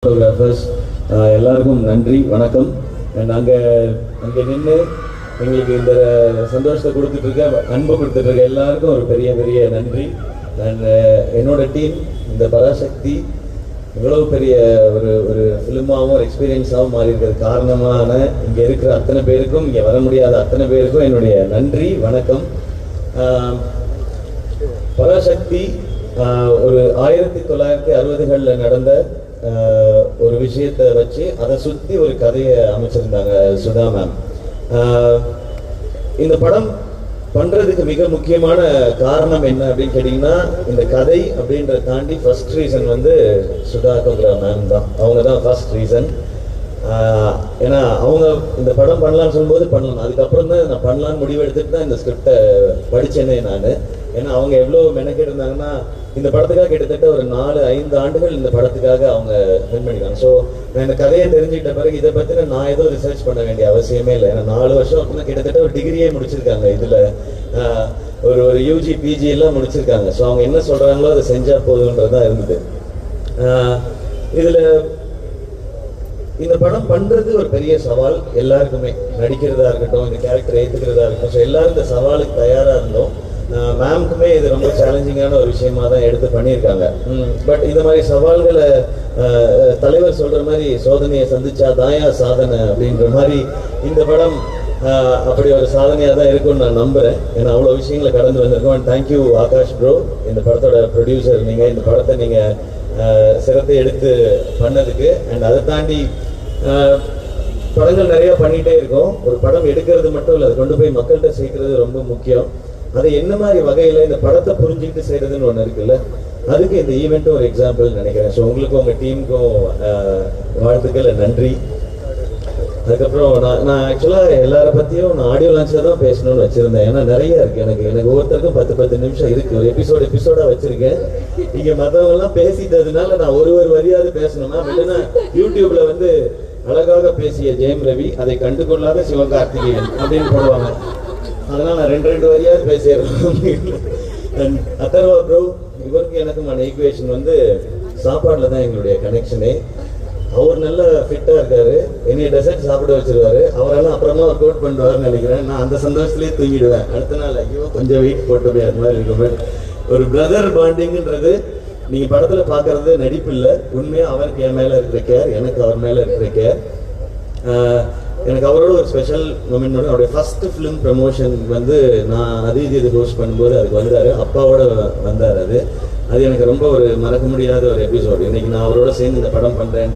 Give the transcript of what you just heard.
Photographers எல்லாருக்கும் நன்றி, வணக்கம். அங்கே நின்று எங்களுக்கு இந்த சந்தோஷத்தை கொடுத்துட்ருக்க, அன்பை கொடுத்துட்ருக்க எல்லாருக்கும் ஒரு பெரிய பெரிய நன்றி. அண்ட் என்னோட டீம் இந்த பராசக்தி இவ்வளோ பெரிய ஒரு ஃபிலிமாகவும் ஒரு எக்ஸ்பீரியன்ஸாகவும் மாறி இருக்கிறது காரணமான இங்கே இருக்கிற அத்தனை பேருக்கும், இங்கே வர முடியாத அத்தனை பேருக்கும் என்னுடைய நன்றி, வணக்கம். பராசக்தி ஒரு 1960களில் நடந்த ஒரு விஷயத்தை வச்சு அதை சுற்றி ஒரு கதையை அமைச்சிருந்தாங்க சுதா மேம். இந்த படம் பண்ணுறதுக்கு மிக முக்கியமான காரணம் என்ன அப்படின்னு கேட்டிங்கன்னா, இந்த கதை அப்படின்றத தாண்டி ஃபர்ஸ்ட் ரீசன் வந்து சுதா கோக்ரா மேம் தான். அவங்க தான் ஃபர்ஸ்ட் ரீசன். ஏன்னா அவங்க இந்த படம் பண்ணலான்னு சொல்லும்போது பண்ணலாம், அதுக்கப்புறம் தான் நான் பண்ணலான்னு முடிவெடுத்துட்டு தான் இந்த ஸ்கிரிப்டை படித்தேனே நான். ஏன்னா அவங்க எவ்வளோ மெனக்கெட்டு இருந்தாங்கன்னா, இந்த படத்துக்காக கிட்டத்தட்ட ஒரு 4-5 ஆண்டுகள் இந்த படத்துக்காக அவங்க ஸ்பெண்ட் பண்ணிக்கிறாங்க. ஸோ நான் இந்த கதையை தெரிஞ்சுக்கிட்ட பிறகு இதை பற்றின நான் ஏதோ ரிசர்ச் பண்ண வேண்டிய அவசியமே இல்லை. ஏன்னா 4 வருஷம் அப்படின்னா கிட்டத்தட்ட ஒரு டிகிரியே முடிச்சிருக்காங்க, இதில் ஒரு யூஜி பிஜி எல்லாம் முடிச்சிருக்காங்க. ஸோ அவங்க என்ன சொல்கிறாங்களோ அதை செஞ்சால் போதுன்றதான் இருந்தது. இதில் இந்த படம் பண்ணுறது ஒரு பெரிய சவால் எல்லாருக்குமே, நடிக்கிறதா இருக்கட்டும், இந்த கேரக்டர் ஏற்றுக்கிறதா இருக்கட்டும். ஸோ எல்லாரும் இந்த சவாலுக்கு தயாராக இருந்தோம். மேம்க்குமே இது ரொம்ப சேலஞ்சிங்கான ஒரு விஷயமா தான் எடுத்து பண்ணியிருக்காங்க. பட் இந்த மாதிரி சவால்களை தலைவர் சொல்கிற மாதிரி சோதனையை சந்திச்சா தாயா சாதனை அப்படின்ற மாதிரி இந்த படம் அப்படி ஒரு சாதனையாக தான் இருக்கும்னு நான் நம்புகிறேன். ஏன்னா அவ்வளோ விஷயங்களை கடந்து வந்திருக்கோம். அண்ட் தேங்க்யூ ஆகாஷ் ப்ரோ, இந்த படத்தோட ப்ரொடியூசர் நீங்கள், இந்த படத்தை நீங்கள் சிரத்தை எடுத்து பண்ணதுக்கு. அண்ட் அதை தாண்டி படங்கள் நிறையா பண்ணிகிட்டே இருக்கோம். ஒரு படம் எடுக்கிறது மட்டும் இல்லை, அதை கொண்டு போய் மக்கள்கிட்ட சேர்க்கறது ரொம்ப முக்கியம். அதை என்ன மாதிரி வகையில் இந்த படத்தை புரிஞ்சுக்கிட்டு செய்கிறதுன்னு ஒன்று இருக்குல்ல, அதுக்கு இந்த ஈவெண்ட்டும் ஒரு எக்ஸாம்பிள் நினைக்கிறேன். ஸோ உங்களுக்கும் உங்கள் டீமுக்கும் வாழ்த்துக்கள், நன்றி. அதுக்கப்புறம் நான் ஆக்சுவலாக எல்லாரை பற்றியும் நான் ஆடியோ லான்ச்சில் தான் பேசணும்னு வச்சுருந்தேன். ஏன்னா நிறைய இருக்குது, எனக்கு ஒவ்வொருத்தருக்கும் 10 நிமிஷம் இருக்குது. ஒரு எபிசோடாக வச்சுருக்கேன். இங்கே மற்றவங்கெல்லாம் பேசிட்டதுனால நான் ஒரு வரியாவது பேசணும்னா, இல்லைன்னா யூடியூப்பில் வந்து அழகாக பேசிய ஜெயம் ரவி, அதை கண்டுகொள்ளாத சிவகார்த்திகேயன் அப்படின்னு போடுவாங்க. அதனால் நான் 2 வரியாவது பேசிடுறேன். அதர்வா ப்ரோ, இவருக்கு எனக்குமான ஈக்குவேஷன் வந்து சாப்பாடில் தான் எங்களுடைய கனெக்ஷனே. அவர் நல்ல ஃபிட்டாக இருக்காரு, என்னைய டெசர்ட் சாப்பிட வச்சிருவாரு. அவரெல்லாம் அப்புறமா ஒர்க் அவுட் பண்ணுவாருன்னு நினைக்கிறேன். நான் அந்த சந்தோஷத்துலேயே தூங்கிடுவேன். அடுத்த நாள் ஐயோ கொஞ்சம் வெயிட் போட்டுமே அது மாதிரி இருக்குமே. ஒரு பிரதர் பாண்டிங்கிறது நீங்கள் படத்தில் பார்க்குறது நடிப்பு இல்லை, உண்மையாக அவருக்கு என் மேலே இருக்கிற கேர், எனக்கு அவர் மேலே இருக்கிற கேர். எனக்கு அவரோட ஒரு ஸ்பெஷல் மூமெண்ட். அவருடைய ஃபர்ஸ்ட் ஃபிலிம் ப்ரமோஷன் வந்து நான் இது ஹோஸ்ட் பண்ணும்போது அதுக்கு வந்தார், அப்பாவோட வந்தார். அது எனக்கு ரொம்ப ஒரு மறக்க முடியாத ஒரு எபிசோடு. இன்னைக்கு நான் அவரோட சேர்ந்து இந்த படம் பண்ணுறேன்.